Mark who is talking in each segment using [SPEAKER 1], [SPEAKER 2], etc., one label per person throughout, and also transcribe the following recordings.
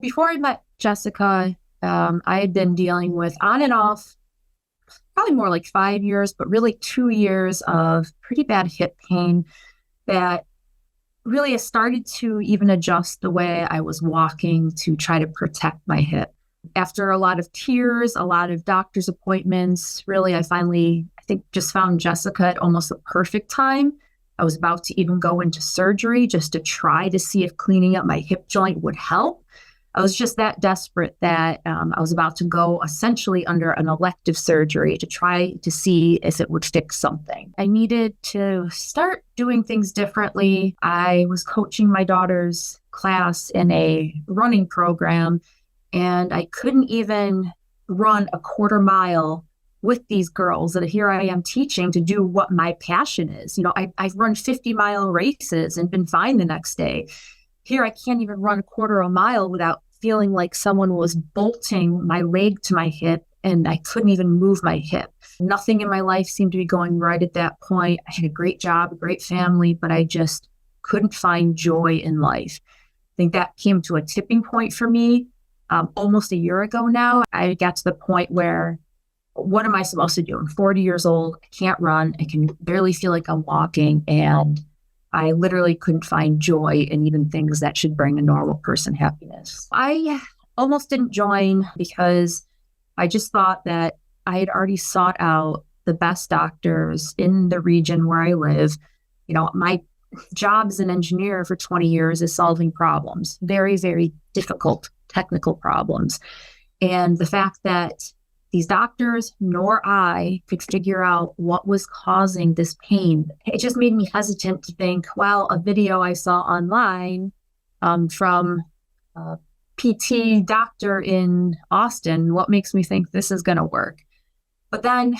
[SPEAKER 1] Before I met Jessica, I had been dealing with on and off, probably more like 5 years, but really 2 years of pretty bad hip pain that really has started to even adjust the way I was walking to try to protect my hip. After a lot of tears, a lot of doctor's appointments, really, I finally, I think, just found Jessica at almost the perfect time. I was about to even go into surgery just to try to see if cleaning up my hip joint would help. I was just that desperate that I was about to go essentially under an elective surgery to try to see if it would fix something. I needed to start doing things differently. I was coaching my daughter's class in a running program, and I couldn't even run a quarter mile with these girls that here I am teaching to do what my passion is. I've run 50-mile races and been fine the next day. Here, I can't even run a quarter of a mile without feeling like someone was bolting my leg to my hip and I couldn't even move my hip. Nothing in my life seemed to be going right at that point. I had a great job, a great family, but I just couldn't find joy in life. I think that came to a tipping point for me almost a year ago now. I got to the point where, what am I supposed to do? I'm 40 years old. I can't run. I can barely feel like I'm walking. And I literally couldn't find joy in even things that should bring a normal person happiness. I almost didn't join because I just thought that I had already sought out the best doctors in the region where I live. My job as an engineer for 20 years is solving problems, very, very difficult technical problems. And the fact that these doctors nor I could figure out what was causing this pain, it just made me hesitant to think, well, a video I saw online from a PT doctor in Austin, what makes me think this is going to work? But then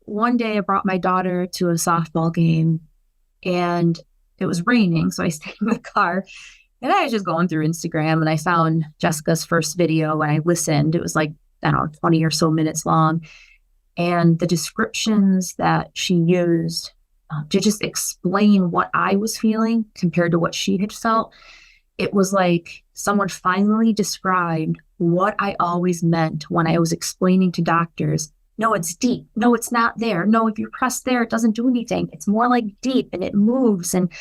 [SPEAKER 1] one day I brought my daughter to a softball game and it was raining. So I stayed in the car and I was just going through Instagram and I found Jessica's first video and I listened. It was like, I don't know, 20 or so minutes long. And the descriptions that she used to just explain what I was feeling compared to what she had felt, it was like someone finally described what I always meant when I was explaining to doctors. No, it's deep. No, it's not there. No, if you press there, it doesn't do anything. It's more like deep and it moves and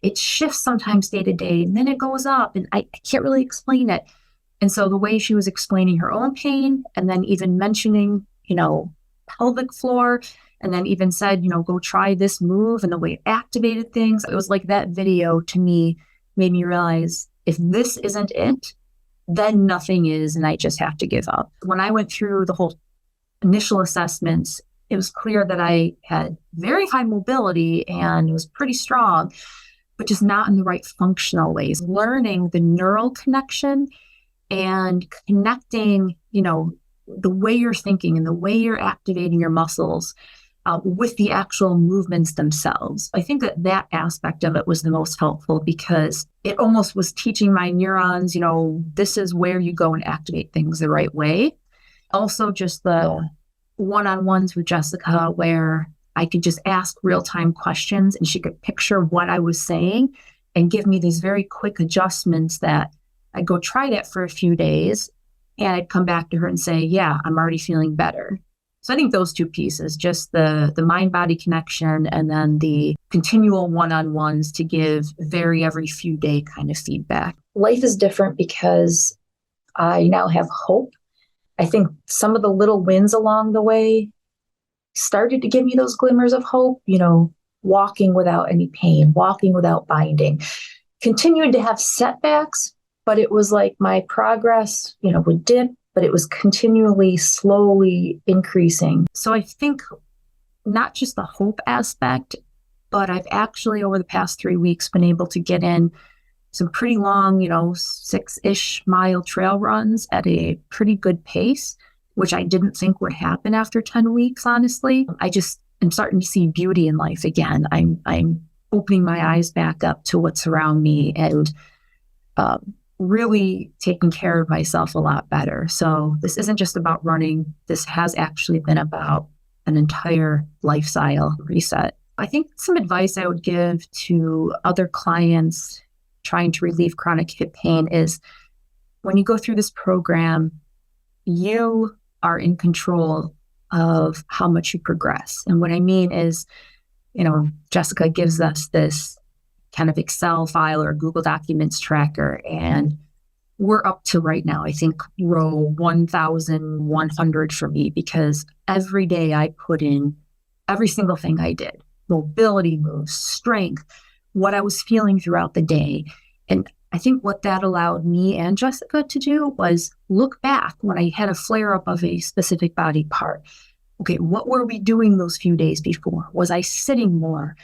[SPEAKER 1] it shifts sometimes day to day. And then it goes up and I can't really explain it. And so the way she was explaining her own pain and then even mentioning, pelvic floor, and then even said, go try this move and the way it activated things. It was like that video to me made me realize if this isn't it, then nothing is. And I just have to give up. When I went through the whole initial assessments, it was clear that I had very high mobility and it was pretty strong, but just not in the right functional ways. Learning the neural connection and connecting, the way you're thinking and the way you're activating your muscles with the actual movements themselves. I think that aspect of it was the most helpful because it almost was teaching my neurons, this is where you go and activate things the right way. Also, just the one-on-ones with Jessica where I could just ask real-time questions and she could picture what I was saying and give me these very quick adjustments that I'd go try that for a few days and I'd come back to her and say, yeah, I'm already feeling better. So I think those two pieces, just the mind-body connection and then the continual one-on-ones to give every few day kind of feedback. Life is different because I now have hope. I think some of the little wins along the way started to give me those glimmers of hope, walking without any pain, walking without binding, continuing to have setbacks. But it was like my progress, would dip, but it was continually, slowly increasing. So I think not just the hope aspect, but I've actually over the past 3 weeks been able to get in some pretty long, 6-ish mile trail runs at a pretty good pace, which I didn't think would happen after 10 weeks, honestly. I just am starting to see beauty in life again. I'm opening my eyes back up to what's around me and really taking care of myself a lot better. So this isn't just about running. This has actually been about an entire lifestyle reset. I think some advice I would give to other clients trying to relieve chronic hip pain is when you go through this program, you are in control of how much you progress. And what I mean is, Jessica gives us this kind of Excel file or Google Documents tracker, and we're up to right now, I think, row 1,100 for me, because every day I put in every single thing I did, mobility moves, strength, what I was feeling throughout the day. And I think what that allowed me and Jessica to do was look back when I had a flare up of a specific body part. Okay, what were we doing those few days before? Was I sitting more?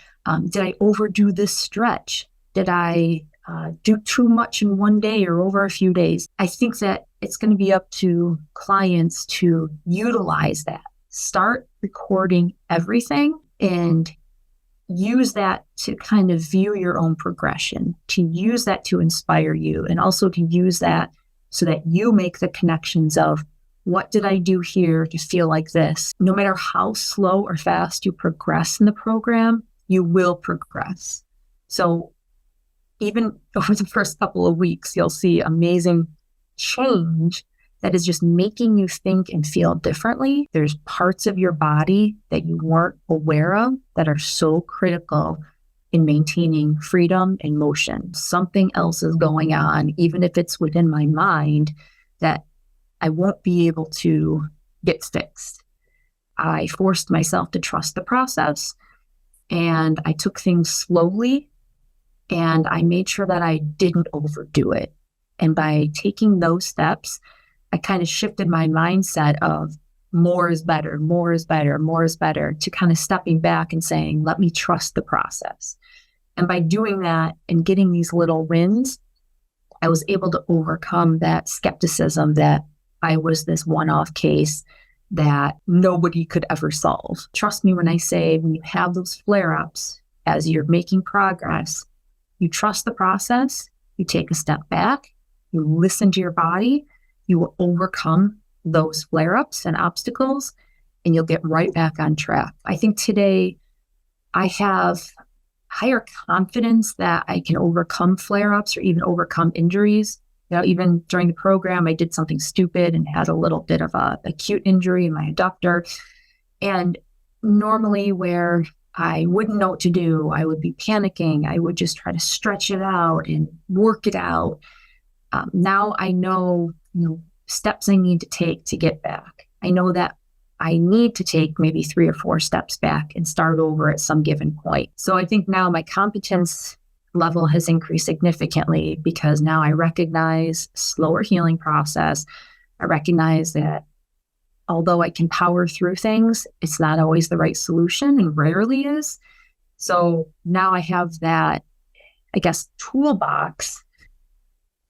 [SPEAKER 1] Did I overdo this stretch? Did I do too much in one day or over a few days? I think that it's going to be up to clients to utilize that. Start recording everything and use that to kind of view your own progression, to use that to inspire you, and also to use that so that you make the connections of, what did I do here to feel like this? No matter how slow or fast you progress in the program, you will progress. So even over the first couple of weeks, you'll see amazing change that is just making you think and feel differently. There's parts of your body that you weren't aware of that are so critical in maintaining freedom and motion. Something else is going on, even if it's within my mind, that I won't be able to get fixed. I forced myself to trust the process, and I took things slowly, and I made sure that I didn't overdo it. And by taking those steps, I kind of shifted my mindset of more is better, more is better, more is better, to kind of stepping back and saying, let me trust the process. And by doing that and getting these little wins, I was able to overcome that skepticism that I was this one-off case that nobody could ever solve. Trust me when I say, when you have those flare-ups, as you're making progress, you trust the process, you take a step back, you listen to your body, you will overcome those flare-ups and obstacles, and you'll get right back on track. I think today I have higher confidence that I can overcome flare-ups or even overcome injuries. Even during the program, I did something stupid and had a little bit of a acute injury in my adductor. And normally where I wouldn't know what to do, I would be panicking. I would just try to stretch it out and work it out. Now I know, steps I need to take to get back. I know that I need to take maybe 3 or 4 steps back and start over at some given point. So I think now my competence level has increased significantly, because now I recognize slower healing process. I recognize that although I can power through things, it's not always the right solution, and rarely is. So now I have that, toolbox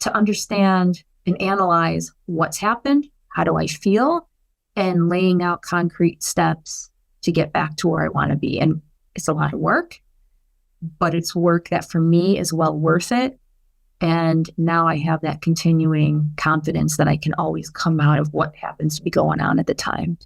[SPEAKER 1] to understand and analyze what's happened, how do I feel, and laying out concrete steps to get back to where I want to be. And it's a lot of work, but it's work that for me is well worth it. And now I have that continuing confidence that I can always come out of what happens to be going on at the time.